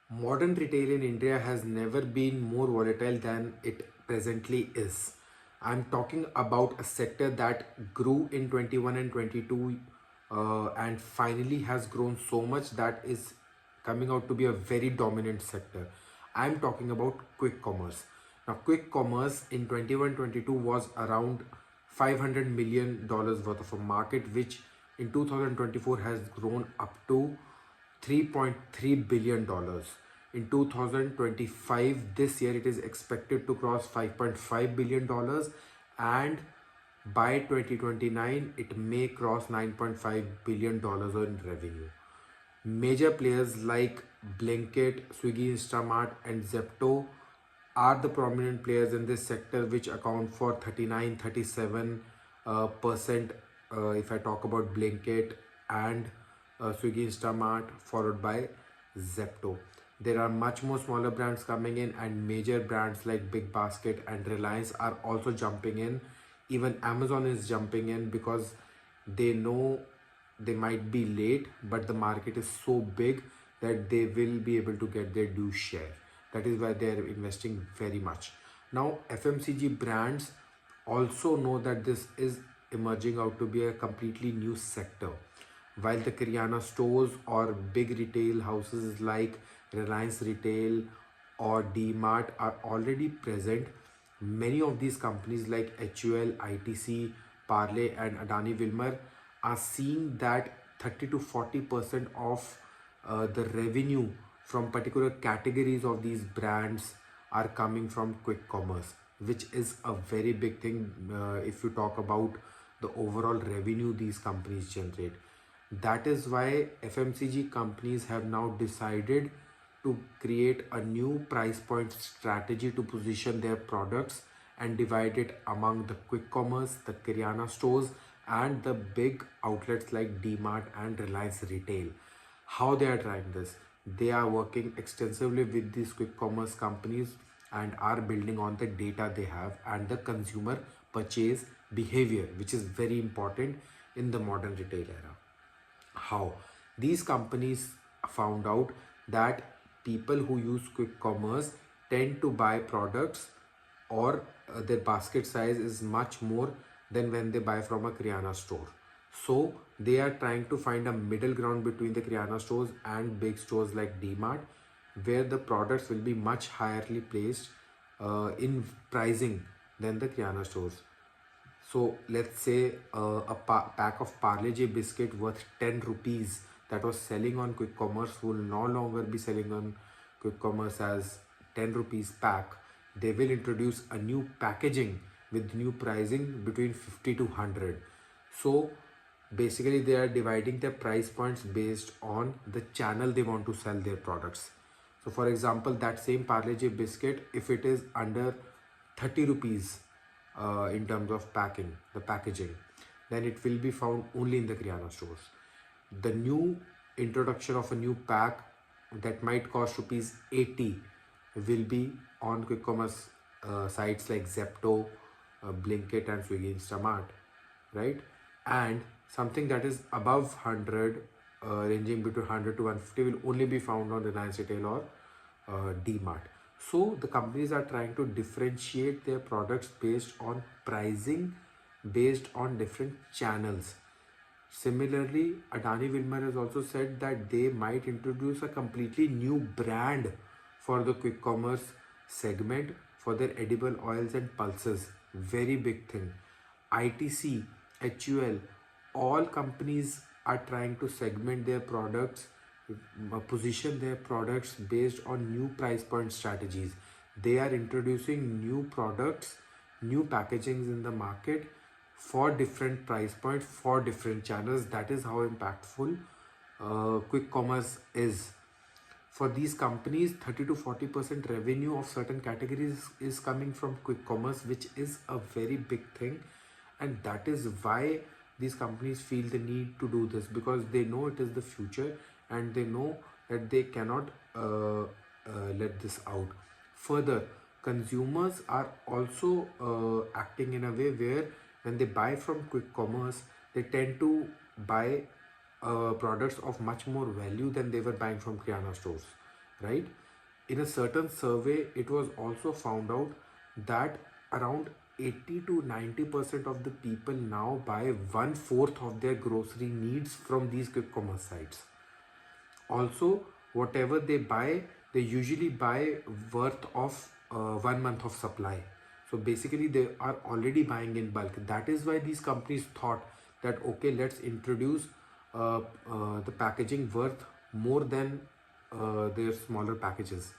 Modern retail in India has never been more volatile than it presently is. I'm talking about a sector that grew in 21 and 22 and finally has grown so much that is coming out to be a very dominant sector. I'm talking about quick commerce. Now, quick commerce in 21-22 was around $500 million worth of a market, which in 2024 has grown up to $3.3 billion. In 2025, this year, it is expected to cross $5.5 billion, and by 2029, it may cross $9.5 billion in revenue. Major players like Blinkit, Swiggy, Instamart, and Zepto are the prominent players in this sector, which account for 39, 37% if I talk about Blinkit and Swiggy, Instamart, followed by Zepto. There are much more smaller brands coming in, and major brands like Big Basket and Reliance are also jumping in. Even Amazon is jumping in because they know they might be late, but the market is so big that they will be able to get their due share. That is why they are investing very much. Now, FMCG brands also know that this is emerging out to be a completely new sector. While the kirana stores or big retail houses like Reliance Retail or D-Mart are already present, many of these companies like HUL, ITC, Parle and Adani Wilmar are seeing that 30 to 40% of the revenue from particular categories of these brands are coming from quick commerce, which is a very big thing if you talk about the overall revenue these companies generate. That is why FMCG companies have now decided to create a new price point strategy to position their products and divide it among the quick commerce, the kirana stores, and the big outlets like DMart and Reliance Retail. How they are trying this? They are working extensively with these quick commerce companies and are building on the data they have and the consumer purchase behavior, which is very important in the modern retail era. How? These companies found out that people who use quick commerce tend to buy products, or their basket size is much more than when they buy from a kirana store. So they are trying to find a middle ground between the kirana stores and big stores like DMart, where the products will be much higherly placed in pricing than the kirana stores. So let's say a pack of Parle G biscuit worth 10 rupees that was selling on quick commerce will no longer be selling on quick commerce as 10 rupees pack. They will introduce a new packaging with new pricing between 50 to 100. So basically they are dividing their price points based on the channel they want to sell their products. So for example, that same Parle G biscuit, if it is under 30 rupees in terms of the packaging, then it will be found only in the kirana stores. The new introduction of a new pack that might cost rupees 80 will be on quick commerce sites like Zepto, Blinkit and Swiggy Instamart, right? And something that is above 100, ranging between 100 to 150, will only be found on Reliance Retail or DMart. So the companies are trying to differentiate their products based on pricing, based on different channels. Similarly, Adani Wilmar has also said that they might introduce a completely new brand for the quick commerce segment for their edible oils and pulses. Very big thing. ITC, HUL, all companies are trying to segment their products, position their products based on new price point strategies. They are introducing new products, new packagings in the market for different price points, for different channels. That is how impactful quick commerce is. For these companies, 30 to 40% revenue of certain categories is coming from quick commerce, which is a very big thing. And that is why these companies feel the need to do this, because they know it is the future and they know that they cannot let this out. Further, consumers are also acting in a way where when they buy from quick commerce, they tend to buy products of much more value than they were buying from kirana stores, right? In a certain survey, it was also found out that around 80 to 90% of the people now buy one fourth of their grocery needs from these quick commerce sites. Also, whatever they buy, they usually buy worth of 1 month of supply. So basically, they are already buying in bulk. That is why these companies thought that okay, let's introduce the packaging worth more than their smaller packages,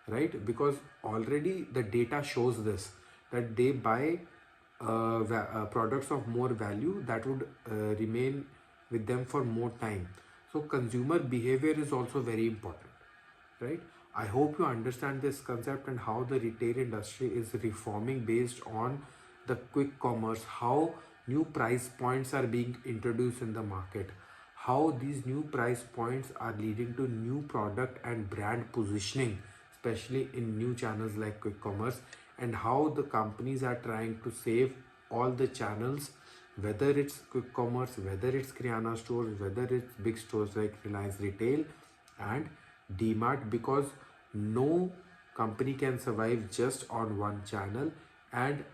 right? Because already the data shows this, that they buy products of more value that would remain with them for more time. So consumer behavior is also very important, right? I hope you understand this concept and how the retail industry is reforming based on the quick commerce, how new price points are being introduced in the market, how these new price points are leading to new product and brand positioning, especially in new channels like quick commerce, and how the companies are trying to save all the channels, whether it's quick commerce, whether it's kirana stores, whether it's big stores like Reliance Retail and DMart, because no company can survive just on one channel. And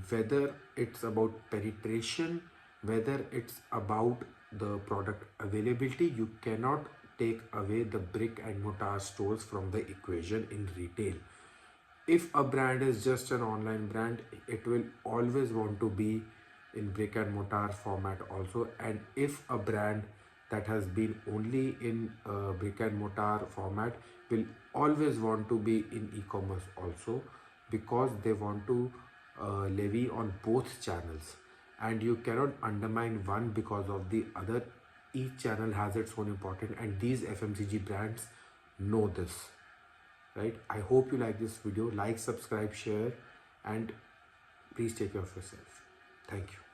whether it's about penetration, whether it's about the product availability, you cannot take away the brick and mortar stores from the equation in retail. If a brand is just an online brand, it will always want to be in brick and mortar format also. And if a brand that has been only in brick and mortar format will always want to be in e-commerce also, because they want to levy on both channels, and you cannot undermine one because of the other. Each channel has its own importance, and these FMCG brands know this, right? I hope you like this video. Like, subscribe, share, and please take care of yourself. Thank you.